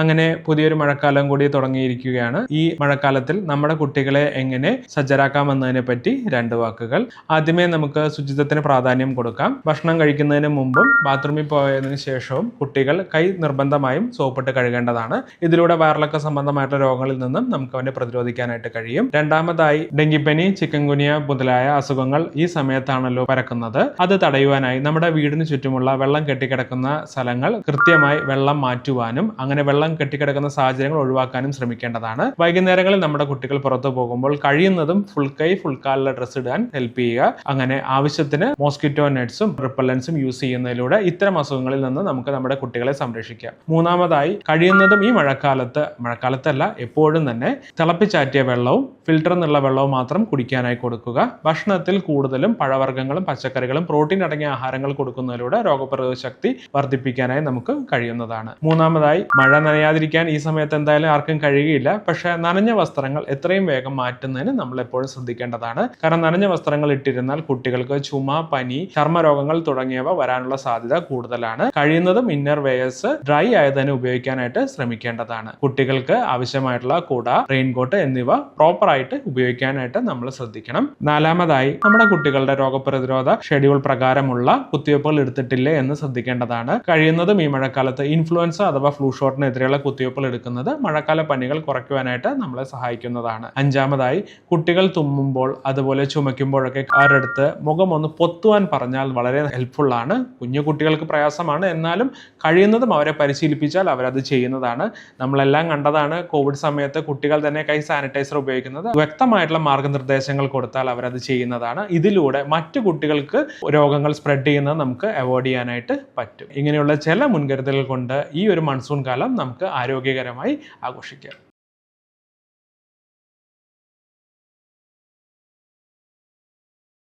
അങ്ങനെ പുതിയൊരു മഴക്കാലം കൂടി തുടങ്ങിയിരിക്കുകയാണ്. ഈ മഴക്കാലത്തിൽ നമ്മുടെ കുട്ടികളെ എങ്ങനെ സജ്ജരാക്കാമെന്നതിനെ പറ്റി 2 വാക്കുകൾ. ആദ്യമേ നമുക്ക് ശുചിത്വത്തിന് പ്രാധാന്യം കൊടുക്കാം. ഭക്ഷണം കഴിക്കുന്നതിന് മുമ്പും ബാത്റൂമിൽ പോയതിനു ശേഷവും കുട്ടികൾ കൈ നിർബന്ധമായും സോപ്പിട്ട് കഴുകേണ്ടതാണ്. ഇതിലൂടെ വയറിളക്ക സംബന്ധമായിട്ടുള്ള രോഗങ്ങളിൽ നിന്നും നമുക്ക് അവനെ പ്രതിരോധിക്കാനായിട്ട് കഴിയും. രണ്ടാമതായി, ഡെങ്കിപ്പനി, ചിക്കൻ ഗുനിയ മുതലായ അസുഖങ്ങൾ ഈ സമയത്താണല്ലോ പരക്കുന്നത്. അത് തടയുവാനായി നമ്മുടെ വീടിന് ചുറ്റുമുള്ള വെള്ളം കെട്ടിക്കിടക്കുന്ന സ്ഥലങ്ങൾ കൃത്യമായി വെള്ളം മാറ്റുവാനും അങ്ങനെ വെള്ളം കെട്ടിക്കിടക്കുന്ന സാഹചര്യങ്ങൾ ഒഴിവാക്കാനും ശ്രമിക്കേണ്ടതാണ്. വൈകുന്നേരങ്ങളിൽ നമ്മുടെ കുട്ടികൾ പുറത്തു പോകുമ്പോൾ കഴിയുന്നതും ഫുൾ കൈ ഫുൾ കാലുള്ള ഡ്രസ്സ് ഇടാൻ ഹെൽപ്പ് ചെയ്യുക. അങ്ങനെ ആവശ്യത്തിന് മോസ്കിറ്റോ നെറ്റ്സും റിപ്പല്ലൻസും യൂസ് ചെയ്യുന്നതിലൂടെ ഇത്തരം അസുഖങ്ങളിൽ നിന്ന് നമുക്ക് നമ്മുടെ കുട്ടികളെ സംരക്ഷിക്കാം. മൂന്നാമതായി, കഴിയുന്നതും ഈ മഴക്കാലത്തല്ല എപ്പോഴും തന്നെ തിളപ്പിച്ചാറ്റിയ വെള്ളവും ഫിൽറ്റർ എന്നുള്ള വെള്ളവും മാത്രം കുടിക്കാനായി കൊടുക്കുക. ഭക്ഷണത്തിൽ കൂടുതലും പഴവർഗ്ഗങ്ങളും പച്ചക്കറികളും പ്രോട്ടീൻ അടങ്ങിയ ആഹാരങ്ങൾ കൊടുക്കുന്നതിലൂടെ രോഗപ്രതിരോധ ശക്തി വർദ്ധിപ്പിക്കാനായി നമുക്ക് കഴിയുന്നതാണ്. മൂന്നാമതായി, മഴ നനയാതിരിക്കാൻ ഈ സമയത്ത് എന്തായാലും ആർക്കും കഴിയുകയില്ല. പക്ഷേ നനഞ്ഞ വസ്ത്രങ്ങൾ എത്രയും വേഗം മാറ്റുന്നതിന് നമ്മൾ എപ്പോഴും ശ്രദ്ധിക്കേണ്ടതാണ്. കാരണം നനഞ്ഞ വസ്ത്രങ്ങൾ ഇട്ടിരുന്നാൽ കുട്ടികൾക്ക് ചുമ, പനി, ചർമ്മരോഗങ്ങൾ തുടങ്ങിയവ വരാനുള്ള സാധ്യത കൂടുതലാണ്. കഴിയുന്നതും ഇന്നർ വെയേഴ്സ് ഡ്രൈ ആയതിനെ ഉപയോഗിക്കാനായിട്ട് ശ്രമിക്കേണ്ടതാണ്. കുട്ടികൾക്ക് ആവശ്യമായിട്ടുള്ള കുട, റെയിൻകോട്ട് എന്നിവ പ്രോപ്പർ ആയിട്ട് ഉപയോഗിക്കാനായിട്ട് നമ്മൾ ശ്രദ്ധിക്കണം. നാലാമതായി, നമ്മുടെ കുട്ടികളുടെ രോഗപ്രതിരോധ ഷെഡ്യൂൾ പ്രകാരമുള്ള കുത്തിവയ്പ്പുകൾ എടുത്തിട്ടില്ലേ എന്ന് ശ്രദ്ധിക്കേണ്ടതാണ്. കഴിയുന്നതും ഈ മഴക്കാലത്ത് ഇൻഫ്ലുവൻസ അഥവാ ഫ്ലൂ ഷോട്ടിനെതിരെയുള്ള കുത്തിവയ്പ്പുകൾ എടുക്കുന്നത് മഴക്കാല പനികൾ കുറയ്ക്കുവാനായിട്ട് നമ്മളെ സഹായിക്കുന്നതാണ്. അഞ്ചാമതായി, കുട്ടികൾ തുമ്മുമ്പോൾ അതുപോലെ ചുമയ്ക്കുമ്പോഴൊക്കെ അവരടുത്ത് മുഖം ഒന്ന് പൊത്തുവാൻ പറഞ്ഞാൽ വളരെ ഹെൽപ്ഫുൾ ആണ്. കുഞ്ഞു കുട്ടികൾക്ക് പ്രയാസമാണ്, എന്നാലും കഴിയുന്നതും അവരെ പരിശീലിപ്പിച്ചാൽ അവരത് ചെയ്യുന്നതാണ്. നമ്മളെല്ലാം കണ്ടതാണ്, കോവിഡ് സമയത്ത് കുട്ടികൾ തന്നെ കൈ സാനിറ്റൈസർ ഉപയോഗിക്കുന്നത്. വ്യക്തമായിട്ടുള്ള മാർഗനിർദ്ദേശങ്ങൾ കൊടുത്താൽ അവരത് ചെയ്യുന്നതാണ്. ഇതിലൂടെ മറ്റു കുട്ടികൾക്ക് രോഗങ്ങൾ സ്പ്രെഡ് ചെയ്യുന്നത് നമുക്ക് അവോയ്ഡ് ചെയ്യാനായിട്ട് പറ്റും. ഇങ്ങനെയുള്ള ചില മുൻകരുതലുകൾ കൊണ്ട് ഈ ഒരു മൺസൂൺ കാലം നമുക്ക് ആരോഗ്യകരമായി ആഘോഷിക്കാം.